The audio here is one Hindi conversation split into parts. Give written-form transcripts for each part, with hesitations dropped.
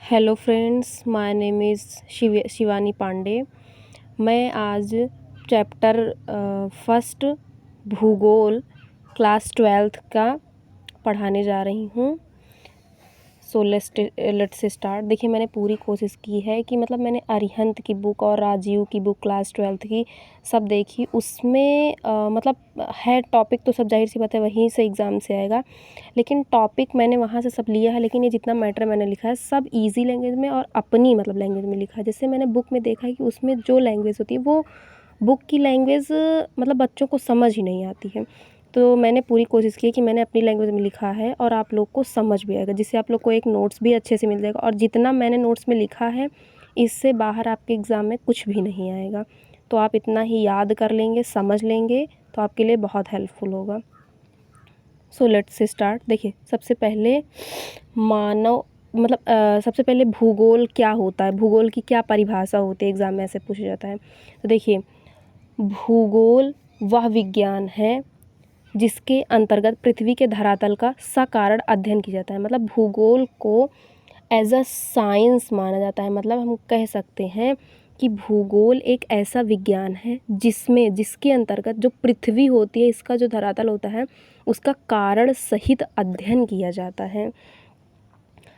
Hello friends, my name is Shivani Pandey. मैं आज चैप्टर फर्स्ट भूगोल क्लास 12th का पढ़ाने जा रही हूँ। So let's start. देखिए, मैंने पूरी कोशिश की है कि मतलब मैंने अरिहंत की बुक और राजीव की बुक क्लास 12th की सब देखी। उसमें मतलब है टॉपिक तो सब जाहिर सी बात है वहीं से एग्ज़ाम से आएगा, लेकिन टॉपिक मैंने वहाँ से सब लिया है। लेकिन ये जितना मैटर मैंने लिखा है सब इजी लैंग्वेज में और अपनी मतलब लैंग्वेज में लिखा है। जैसे मैंने बुक में देखा है कि उसमें जो लैंग्वेज होती है वो बुक की लैंग्वेज मतलब बच्चों को समझ ही नहीं आती है। तो मैंने पूरी कोशिश की कि मैंने अपनी लैंग्वेज में लिखा है और आप लोग को समझ भी आएगा, जिससे आप लोग को एक नोट्स भी अच्छे से मिल जाएगा। और जितना मैंने नोट्स में लिखा है इससे बाहर आपके एग्ज़ाम में कुछ भी नहीं आएगा। तो आप इतना ही याद कर लेंगे, समझ लेंगे, तो आपके लिए बहुत हेल्पफुल होगा। So let's start. देखिए, सबसे पहले मानव मतलब सबसे पहले भूगोल क्या होता है, भूगोल की क्या परिभाषा होती है, एग्ज़ाम में ऐसे पूछा जाता है। तो देखिए, भूगोल वह विज्ञान है जिसके अंतर्गत पृथ्वी के धरातल का सकारण अध्ययन किया जाता है। मतलब भूगोल को एज अ साइंस माना जाता है। मतलब हम कह सकते हैं कि भूगोल एक ऐसा विज्ञान है जिसके अंतर्गत जो पृथ्वी होती है, इसका जो धरातल होता है, उसका कारण सहित अध्ययन किया जाता है।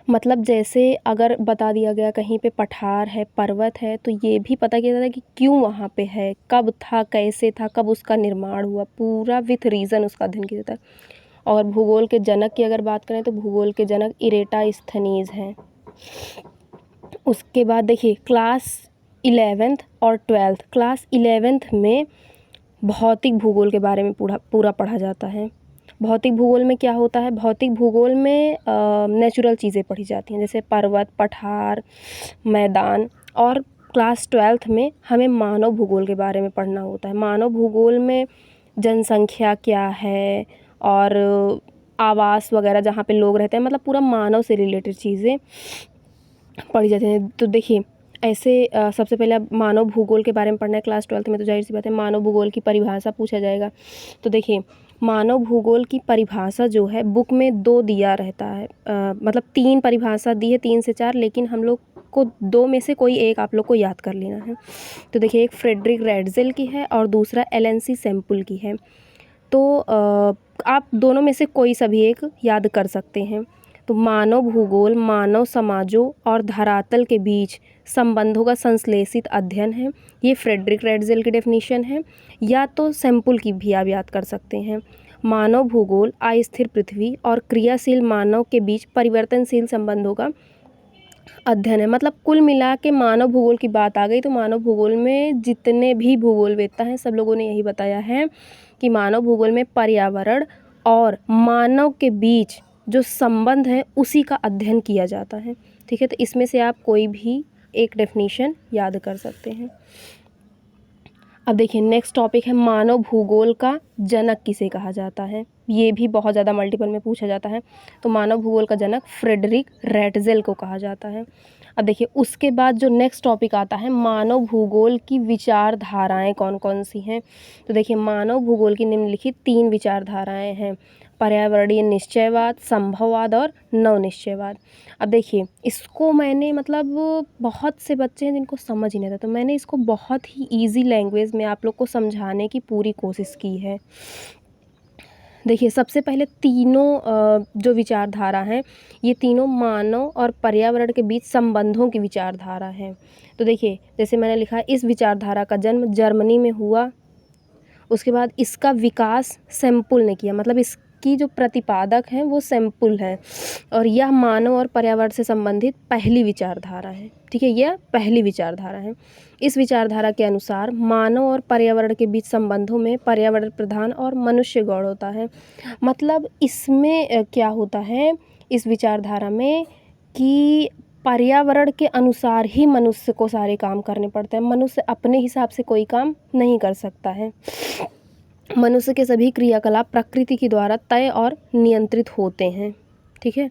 मतलब जैसे अगर बता दिया गया कहीं पे पठार है, पर्वत है, तो ये भी पता किया जाता है कि क्यों वहाँ पे है, कब था, कैसे था, कब उसका निर्माण हुआ, पूरा विथ रीज़न उसका अध्ययन किया जाता है। और भूगोल के जनक की अगर बात करें तो भूगोल के जनक इरेटास्थनीज हैं। उसके बाद देखिए, क्लास 11th और 12th, क्लास 11th में भौतिक भूगोल के बारे में पूरा पढ़ा जाता है। भौतिक भूगोल में क्या होता है, भौतिक भूगोल में नेचुरल चीज़ें पढ़ी जाती हैं, जैसे पर्वत, पठार, मैदान। और क्लास 12th में हमें मानव भूगोल के बारे में पढ़ना होता है। मानव भूगोल में जनसंख्या क्या है और आवास वगैरह जहाँ पे लोग रहते हैं, मतलब पूरा मानव से रिलेटेड चीज़ें पढ़ी जाती हैं। तो देखिए, ऐसे सबसे पहले अब मानव भूगोल के बारे में पढ़ना है क्लास 12th में, तो जाहिर सी बात है मानव भूगोल की परिभाषा पूछा जाएगा। तो देखिए, मानव भूगोल की परिभाषा जो है बुक में 2 दिया रहता है, मतलब 3 परिभाषा दी है, 3 से 4, लेकिन हम लोग को 2 में से कोई एक आप लोग को याद कर लेना है। तो देखिए, एक फ्रेडरिक रैटज़ेल की है और दूसरा एलन-सी सैम्पल की है। तो आप दोनों में से कोई सा भी एक याद कर सकते हैं। तो मानव भूगोल मानव समाजों और धरातल के बीच संबंधों का संश्लेषित अध्ययन है। ये फ्रेडरिक रैटज़ेल की डेफिनेशन है, या तो सैम्पल की भी आप याद कर सकते हैं। मानव भूगोल अस्थिर पृथ्वी और क्रियाशील मानव के बीच परिवर्तनशील संबंधों का अध्ययन है। मतलब कुल मिला के मानव भूगोल की बात आ गई तो मानव भूगोल में जितने भी भूगोलवेत्ता हैं सब लोगों ने यही बताया है कि मानव भूगोल में पर्यावरण और मानव के बीच जो संबंध है उसी का अध्ययन किया जाता है। ठीक है, तो इसमें से आप कोई भी एक डेफिनेशन याद कर सकते हैं। अब देखिए, नेक्स्ट टॉपिक है मानव भूगोल का जनक किसे कहा जाता है। ये भी बहुत ज़्यादा मल्टीपल में पूछा जाता है। तो मानव भूगोल का जनक फ्रेडरिक रैटज़ेल को कहा जाता है। अब देखिए, उसके बाद जो नेक्स्ट टॉपिक आता है, मानव भूगोल की विचारधाराएं कौन कौन सी हैं। तो देखिए, मानव भूगोल की निम्नलिखित 3 विचारधाराएं हैं: पर्यावरणीय निश्चयवाद, संभववाद और नवनिश्चयवाद। अब देखिए, इसको मैंने मतलब बहुत से बच्चे हैं जिनको समझ ही नहीं आता, तो मैंने इसको बहुत ही ईजी लैंग्वेज में आप लोग को समझाने की पूरी कोशिश की है। देखिए, सबसे पहले तीनों जो विचारधारा हैं, ये तीनों मानव और पर्यावरण के बीच संबंधों की विचारधारा है। तो देखिए, जैसे मैंने लिखा है, इस विचारधारा का जन्म जर्मनी में हुआ। उसके बाद इसका विकास सैम्पल ने किया, मतलब इसकी जो प्रतिपादक हैं वो सैम्पल है, और यह मानव और पर्यावरण से संबंधित पहली विचारधारा है। ठीक है, यह पहली विचारधारा है। इस विचारधारा के अनुसार मानव और पर्यावरण के बीच संबंधों में पर्यावरण प्रधान और मनुष्य गौण होता है। मतलब इसमें क्या होता है इस विचारधारा में कि पर्यावरण के अनुसार ही मनुष्य को सारे काम करने पड़ते हैं। मनुष्य अपने हिसाब से कोई काम नहीं कर सकता है। मनुष्य के सभी क्रियाकलाप प्रकृति के द्वारा तय और नियंत्रित होते हैं। ठीक है,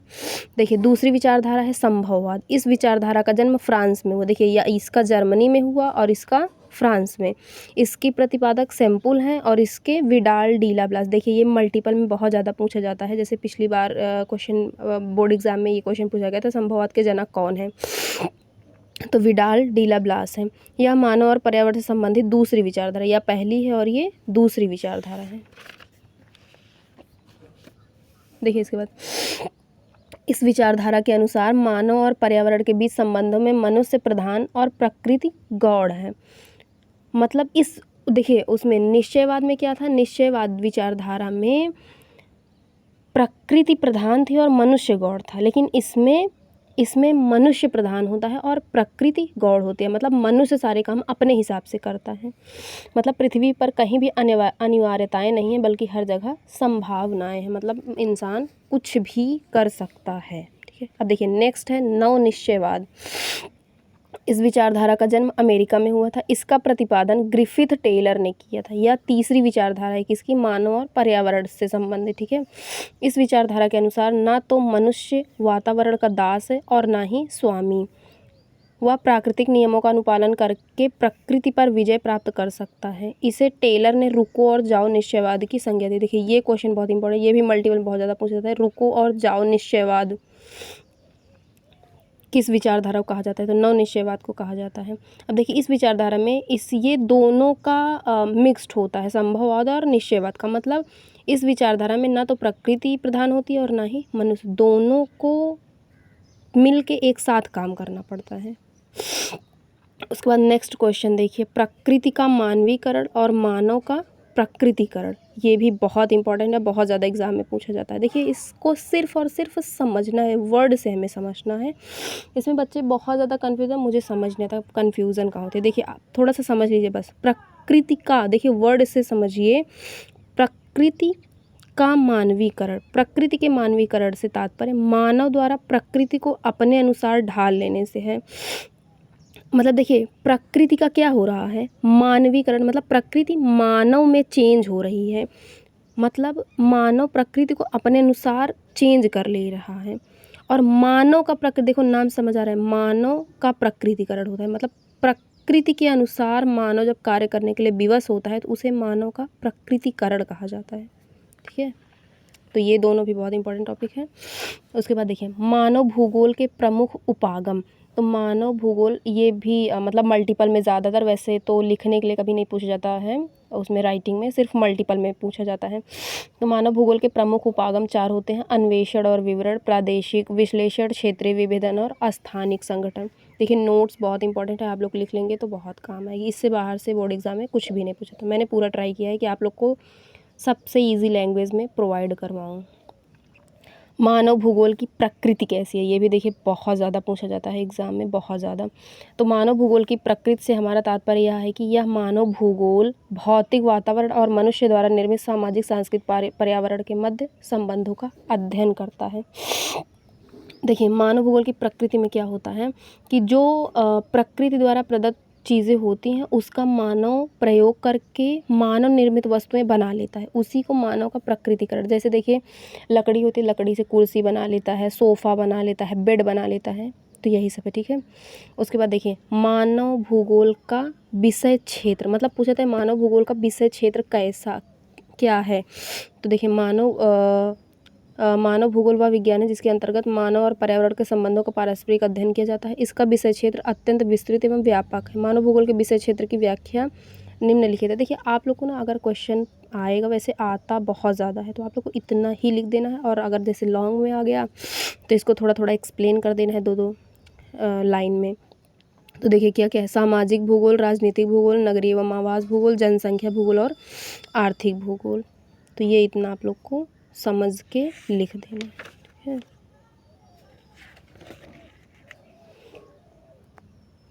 देखिए, दूसरी विचारधारा है संभववाद। इस विचारधारा का जन्म फ्रांस में हुआ। देखिए, या इसका जर्मनी में हुआ और इसका फ्रांस में। इसकी प्रतिपादक सैंपल हैं और इसके विडाल डीला ब्लास। देखिए ये मल्टीपल में बहुत ज़्यादा पूछा जाता है, जैसे पिछली बार क्वेश्चन बोर्ड एग्जाम में ये क्वेश्चन पूछा गया था, संभववाद के जनक कौन है, तो विडाल डीला ब्लास है। यह मानव और पर्यावरण से संबंधित दूसरी विचारधारा, या पहली है और ये दूसरी विचारधारा है। देखिए इसके बाद, इस विचारधारा के अनुसार मानव और पर्यावरण के बीच संबंधों में मनुष्य प्रधान और प्रकृति गौड़ है। मतलब इस देखिए उसमें निश्चयवाद में क्या था, निश्चयवाद विचारधारा में प्रकृति प्रधान थी और मनुष्य गौड़ था, लेकिन इसमें मनुष्य प्रधान होता है और प्रकृति गौड़ होती है। मतलब मनुष्य सारे काम अपने हिसाब से करता है। मतलब पृथ्वी पर कहीं भी अनिवार्यताएं नहीं है, बल्कि हर जगह संभावनाएं हैं। मतलब इंसान कुछ भी कर सकता है। ठीक है, अब देखिए नेक्स्ट है नव निश्चयवाद। इस विचारधारा का जन्म अमेरिका में हुआ था। इसका प्रतिपादन ग्रिफिथ टेलर ने किया था। यह तीसरी विचारधारा है किसकी, मानव और पर्यावरण से संबंधित। ठीक है, इस विचारधारा के अनुसार ना तो मनुष्य वातावरण का दास है और ना ही स्वामी। वह प्राकृतिक नियमों का अनुपालन करके प्रकृति पर विजय प्राप्त कर सकता है। इसे टेलर ने रुको और जाओ निश्चयवाद की संज्ञा दी। देखिए ये क्वेश्चन बहुत इंपॉर्टेंट, ये भी मल्टीपल बहुत ज़्यादा पूछा जाता है। रुको और जाओ निश्चयवाद किस विचारधारा को कहा जाता है, तो नव निश्चयवाद को कहा जाता है। अब देखिए इस विचारधारा में ये दोनों का मिक्स्ड होता है, संभववाद और निश्चयवाद का। मतलब इस विचारधारा में ना तो प्रकृति प्रधान होती है और ना ही मनुष्य, दोनों को मिल के एक साथ काम करना पड़ता है। उसके बाद नेक्स्ट क्वेश्चन देखिए, प्रकृति का मानवीकरण और मानव का प्रकृतिकरण। ये भी बहुत इंपॉर्टेंट है, बहुत ज़्यादा एग्जाम में पूछा जाता है। देखिए इसको सिर्फ और सिर्फ समझना है, वर्ड से हमें समझना है। इसमें बच्चे बहुत ज़्यादा कन्फ्यूज़न, मुझे समझ नहीं आता कन्फ्यूज़न कहाँ होती है। देखिए आप थोड़ा सा समझ लीजिए बस, प्रकृति का, देखिए वर्ड से समझिए, प्रकृति का मानवीकरण। प्रकृति के मानवीकरण से तात्पर्य मानव द्वारा प्रकृति को अपने अनुसार ढाल लेने से है। मतलब देखिए प्रकृति का क्या हो रहा है, मानवीकरण। मतलब प्रकृति मानव में चेंज हो रही है। मतलब मानव प्रकृति को अपने अनुसार चेंज कर ले रहा है। और मानव का प्रकृति, देखो नाम समझ आ रहा है, मानव का प्रकृतिकरण होता है। मतलब प्रकृति के अनुसार मानव जब कार्य करने के लिए विवश होता है तो उसे मानव का प्रकृतिकरण कहा जाता है। ठीक है, तो ये दोनों भी बहुत इंपॉर्टेंट टॉपिक है। उसके बाद देखिए मानव भूगोल के प्रमुख उपागम। तो मानव भूगोल ये भी मतलब मल्टीपल में ज़्यादातर, वैसे तो लिखने के लिए कभी नहीं पूछा जाता है उसमें, राइटिंग में सिर्फ मल्टीपल में पूछा जाता है। तो मानव भूगोल के प्रमुख उपागम 4 होते हैं, अन्वेषण और विवरण, प्रादेशिक विश्लेषण, क्षेत्रीय विभेदन और स्थानिक संगठन। देखिए नोट्स बहुत इंपॉर्टेंट है, आप लोग लिख लेंगे तो बहुत काम आएगी। इससे बाहर से बोर्ड एग्जाम में कुछ भी नहीं पूछा। तो मैंने पूरा ट्राई किया है कि आप लोग को सबसे ईजी लैंग्वेज में प्रोवाइड करवाऊँ। मानव भूगोल की प्रकृति कैसी है, ये भी देखिए बहुत ज़्यादा पूछा जाता है एग्ज़ाम में, बहुत ज़्यादा। तो मानव भूगोल की प्रकृति से हमारा तात्पर्य यह है कि यह मानव भूगोल भौतिक वातावरण और मनुष्य द्वारा निर्मित सामाजिक सांस्कृतिक पर्यावरण के मध्य संबंधों का अध्ययन करता है। देखिए मानव भूगोल की प्रकृति में क्या होता है कि जो प्रकृति द्वारा प्रदत्त चीज़ें होती हैं उसका मानव प्रयोग करके मानव निर्मित वस्तुएं बना लेता है, उसी को मानव का प्रकृतिकरण। जैसे देखिए लकड़ी होती है, लकड़ी से कुर्सी बना लेता है, सोफ़ा बना लेता है, बेड बना लेता है, तो यही सब है। ठीक है, उसके बाद देखिए मानव भूगोल का विषय क्षेत्र। मतलब पूछा था मानव भूगोल का विषय क्षेत्र कैसा क्या है, तो देखिए मानव भूगोल वह विज्ञान है जिसके अंतर्गत मानव और पर्यावरण के संबंधों का पारस्परिक अध्ययन किया जाता है। इसका विषय क्षेत्र अत्यंत विस्तृत एवं व्यापक है। मानव भूगोल के विषय क्षेत्र की व्याख्या निम्नलिखित है। देखिए आप लोग को ना अगर क्वेश्चन आएगा, वैसे आता बहुत ज़्यादा है, तो आप लोग को इतना ही लिख देना है। और अगर जैसे लॉन्ग में आ गया तो इसको थोड़ा थोड़ा एक्सप्लेन कर देना है 2-2 लाइन में। तो देखिए क्या क्या है, सामाजिक भूगोल, राजनीतिक भूगोल, नगरीय एवं आवास भूगोल, जनसंख्या भूगोल और आर्थिक भूगोल। तो ये इतना आप लोग को समझ के लिख देना। ठीक है,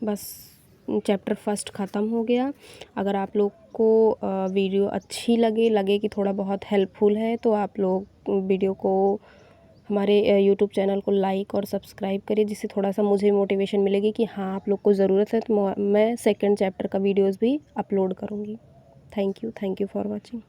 बस चैप्टर फर्स्ट ख़त्म हो गया। अगर आप लोग को वीडियो अच्छी लगे कि थोड़ा बहुत हेल्पफुल है, तो आप लोग वीडियो को हमारे यूट्यूब चैनल को लाइक और सब्सक्राइब करिए, जिससे थोड़ा सा मुझे मोटिवेशन मिलेगी कि हाँ आप लोग को ज़रूरत है। तो मैं सेकंड चैप्टर का वीडियोज़ भी अपलोड करूँगी। Thank you for watching.